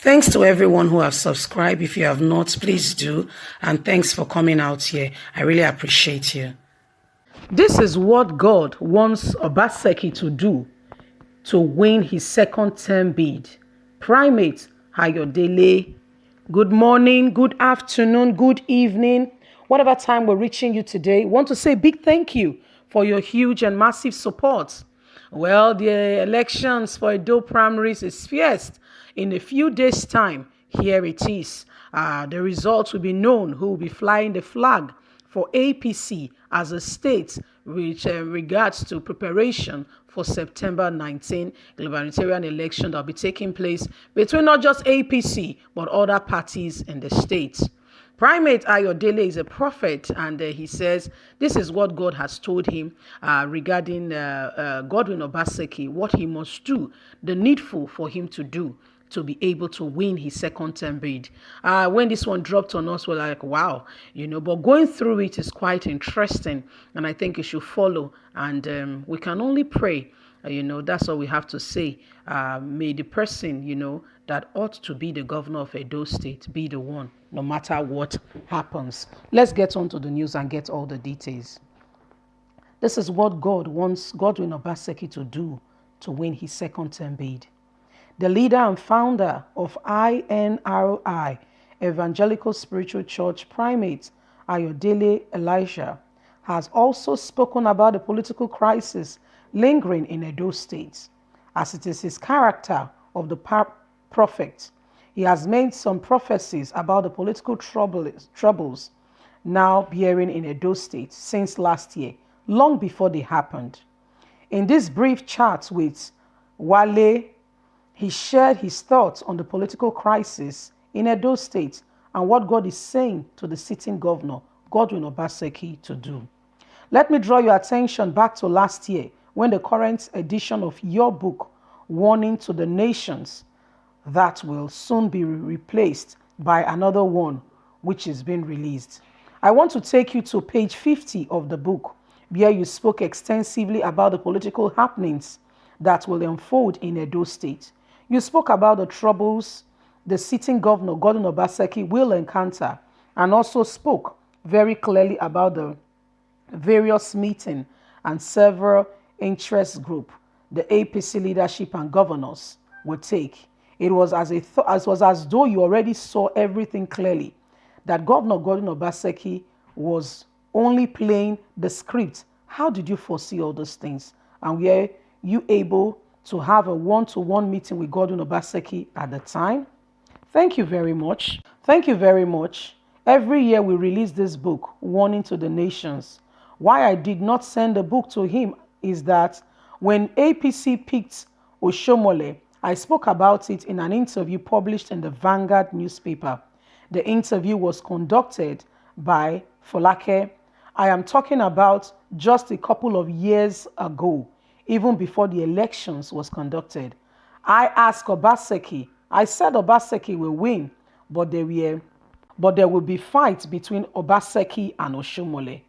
Thanks to everyone who have subscribed. If you have not, please do. And thanks for coming out here. I really appreciate you. This is what God wants Obaseki to do to win his second term bid. Primate Ayodele, good morning, good afternoon, good evening. Whatever time we're reaching you today, want to say big thank you for your huge and massive support. Well, the elections for Edo primaries is fierce. In a few days' time, here it is. The results will be known who will be flying the flag for APC as a state with regards to preparation for September 19 gubernatorial election that will be taking place between not just APC but other parties in the state. Primate Ayodele is a prophet, and he says this is what God has told him regarding Godwin Obaseki, what he must do, the needful for him to do to be able to win his second term bid. When this one dropped on us, we're like, wow, but going through it is quite interesting, and I think you should follow, and we can only pray. That's all we have to say. May the person, that ought to be the governor of Edo State be the one, no matter what happens. Let's get on to the news and get all the details. This is what God wants Godwin Obaseki to do to win his second term bid. The leader and founder of INRI, Evangelical Spiritual Church Primate Ayodele Elisha, has also spoken about the political crisis lingering in Edo State. As it is his character of the prophet, he has made some prophecies about the political troubles now bearing in Edo State since last year, long before they happened. In this brief chat with Wale, he shared his thoughts on the political crisis in Edo State and what God is saying to the sitting governor, Godwin Obaseki, to do. Let me draw your attention back to last year when the current edition of your book, Warning to the Nations, that will soon be replaced by another one which is being released. I want to take you to page 50 of the book, where you spoke extensively about the political happenings that will unfold in Edo State. You spoke about the troubles the sitting governor, Godwin Obaseki, will encounter, and also spoke very clearly about the various meetings and several interest groups the APC leadership and governors would take. It was as though you already saw everything clearly, that Governor Godwin Obaseki was only playing the script. How did you foresee all those things? And were you able to have a one-to-one meeting with Godwin Obaseki at the time? Thank you very much. Thank you very much. Every year we release this book, Warning to the Nations. Why I did not send the book to him is that when APC picked Oshomole, I spoke about it in an interview published in the Vanguard newspaper. The interview was conducted by Folake. I am talking about just a couple of years ago, even before the elections was conducted. I asked Obaseki, I said Obaseki will win, but there will be fights between Obaseki and Oshomole.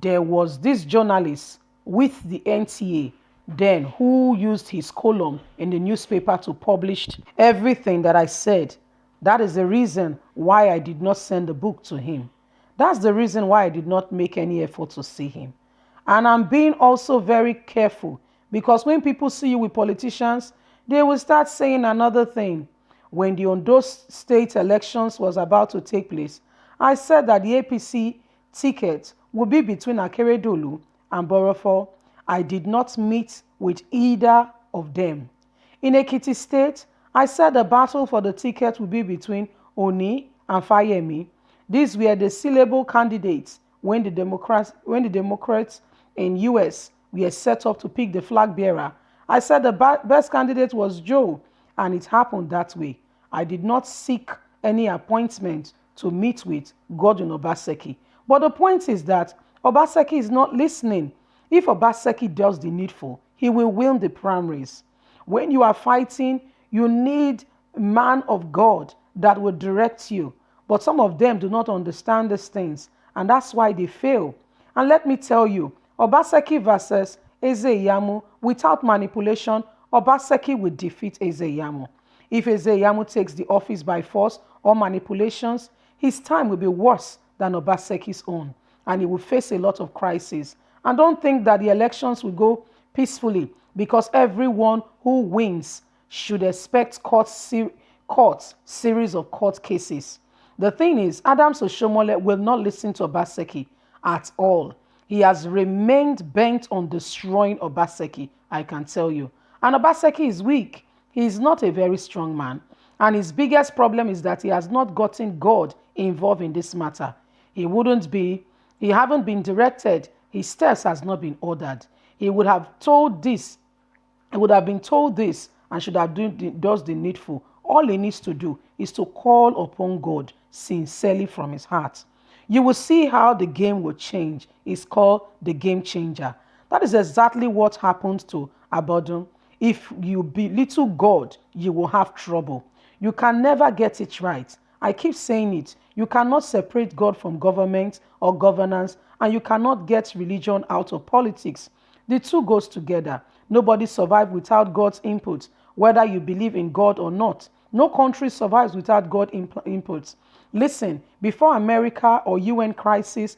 There was this journalist with the NTA then who used his column in the newspaper to publish everything that I said. That is the reason why I did not send the book to him. That's the reason why I did not make any effort to see him. And I'm being also very careful, because when people see you with politicians, they will start saying another thing. When the Ondo state elections was about to take place, I said that the APC ticket would be between Akeredolu and Borofo. I did not meet with either of them. In Ekiti State, I said the battle for the ticket would be between Oni and Fayemi. These were the syllable candidates when the Democrats in US were set up to pick the flag bearer. I said the best candidate was Joe, and it happened that way. I did not seek any appointment to meet with Godwin Obaseki. But the point is that Obaseki is not listening. If Obaseki does the needful, he will win the primaries. When you are fighting, you need a man of God that will direct you. But some of them do not understand these things, and that's why they fail. And let me tell you, Obaseki versus Eze Iyamu, without manipulation, Obaseki will defeat Eze Iyamu. If Ezeyamu takes the office by force or manipulations, his time will be worse than Obaseki's own, and he will face a lot of crises. And don't think that the elections will go peacefully, because everyone who wins should expect series of court cases. The thing is, Adams Oshomole will not listen to Obaseki at all. He has remained bent on destroying Obaseki, I can tell you. And Obaseki is weak. He is not a very strong man. And his biggest problem is that he has not gotten God involved in this matter. He haven't been directed. His steps has not been ordered. He would have been told this and should have does the needful. All he needs to do is to call upon God sincerely from his heart. You will see how the game will change. It's called the game changer. That is exactly what happened to Abodun. If you belittle God, you will have trouble. You can never get it right. I keep saying it. You cannot separate God from government or governance, and you cannot get religion out of politics. The two goes together. Nobody survives without God's input, whether you believe in God or not. No country survives without God input. Listen, before America or UN crisis,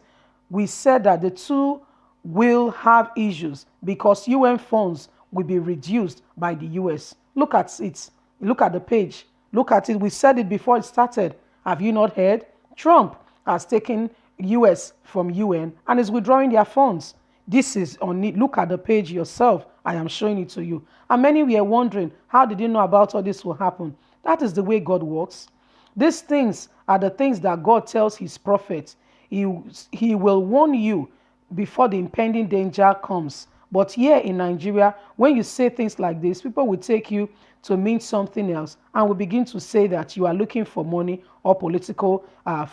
we said that the two will have issues because UN funds will be reduced by the US. Look at it. Look at the page. Look at it. We said it before it started. Have you not heard? Trump has taken US from UN and is withdrawing their funds. This is on it. Look at the page yourself. I am showing it to you. And many were wondering, how did you know about all this will happen? That is the way God works. These things are the things that God tells his prophets. He will warn you before the impending danger comes. But here in Nigeria, when you say things like this, people will take you to mean something else and will begin to say that you are looking for money or political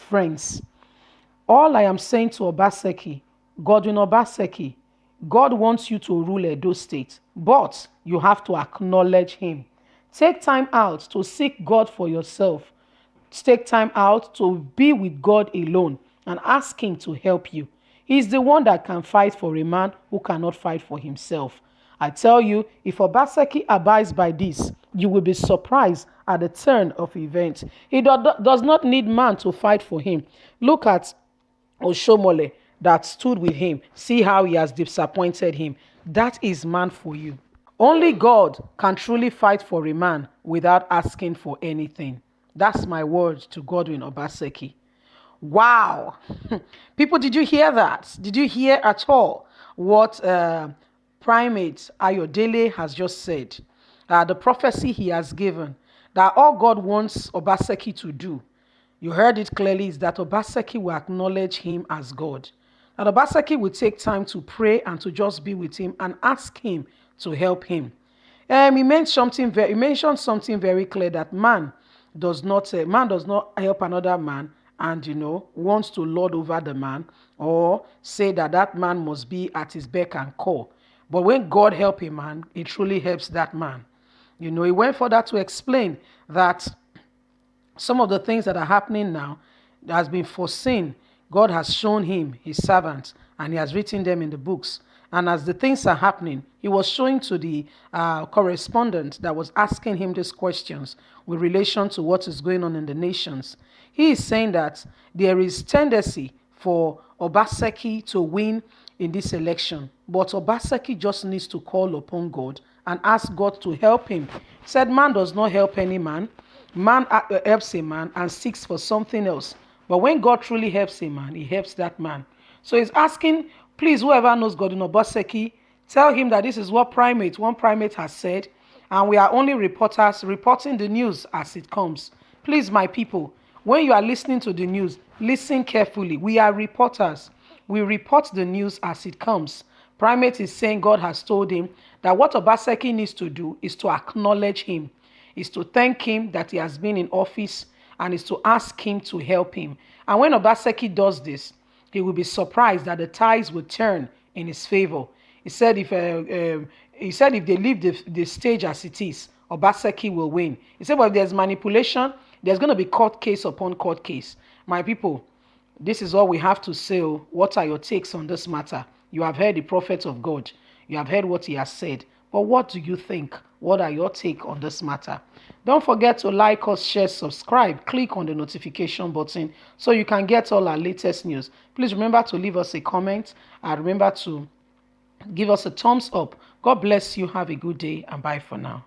friends. All I am saying to Obaseki, Godwin Obaseki, God wants you to rule Edo State, but you have to acknowledge him. Take time out to seek God for yourself. Take time out to be with God alone and ask him to help you. He's the one that can fight for a man who cannot fight for himself. I tell you, if Obaseki abides by this, you will be surprised at the turn of events. He does not need man to fight for him. Look at Oshomole that stood with him. See how he has disappointed him. That is man for you. Only God can truly fight for a man without asking for anything. That's my word to Godwin Obaseki. Wow. People, did you hear that? Did you hear at all what Primate Ayodele has just said? The prophecy he has given, that all God wants Obaseki to do, you heard it clearly, is that Obaseki will acknowledge him as God. That Obaseki will take time to pray and to just be with him and ask him to help him. He mentioned something very clear, that man does not help another man and wants to lord over the man or say that that man must be at his beck and call. But when God helps a man, it truly helps that man. He went further to explain that some of the things that are happening now that has been foreseen. God has shown him his servants and he has written them in the books. And as the things are happening, he was showing to the correspondent that was asking him these questions with relation to what is going on in the nations. He is saying that there is tendency for Obaseki to win in this election, but Obaseki just needs to call upon God and ask God to help him. He said, man does not help any man. Man helps a man and seeks for something else. But when God truly helps a man, he helps that man. So he's asking, please, whoever knows Godwin Obaseki, tell him that this is what one primate has said, and we are only reporters reporting the news as it comes. Please, my people, when you are listening to the news, listen carefully. We are reporters. We report the news as it comes. Primate is saying God has told him that what Obaseki needs to do is to acknowledge him, is to thank him that he has been in office, and is to ask him to help him. And when Obaseki does this, he will be surprised that the tides will turn in his favor. He said if they leave the stage as it is, Obaseki will win. He said, but if there's manipulation, there's going to be court case upon court case. My people, this is all we have to say. What are your takes on this matter? You have heard the prophet of God. You have heard what he has said. But what do you think? What are your take on this matter? Don't forget to like us, share, subscribe, click on the notification button so you can get all our latest news. Please remember to leave us a comment and remember to give us a thumbs up. God bless you. Have a good day and bye for now.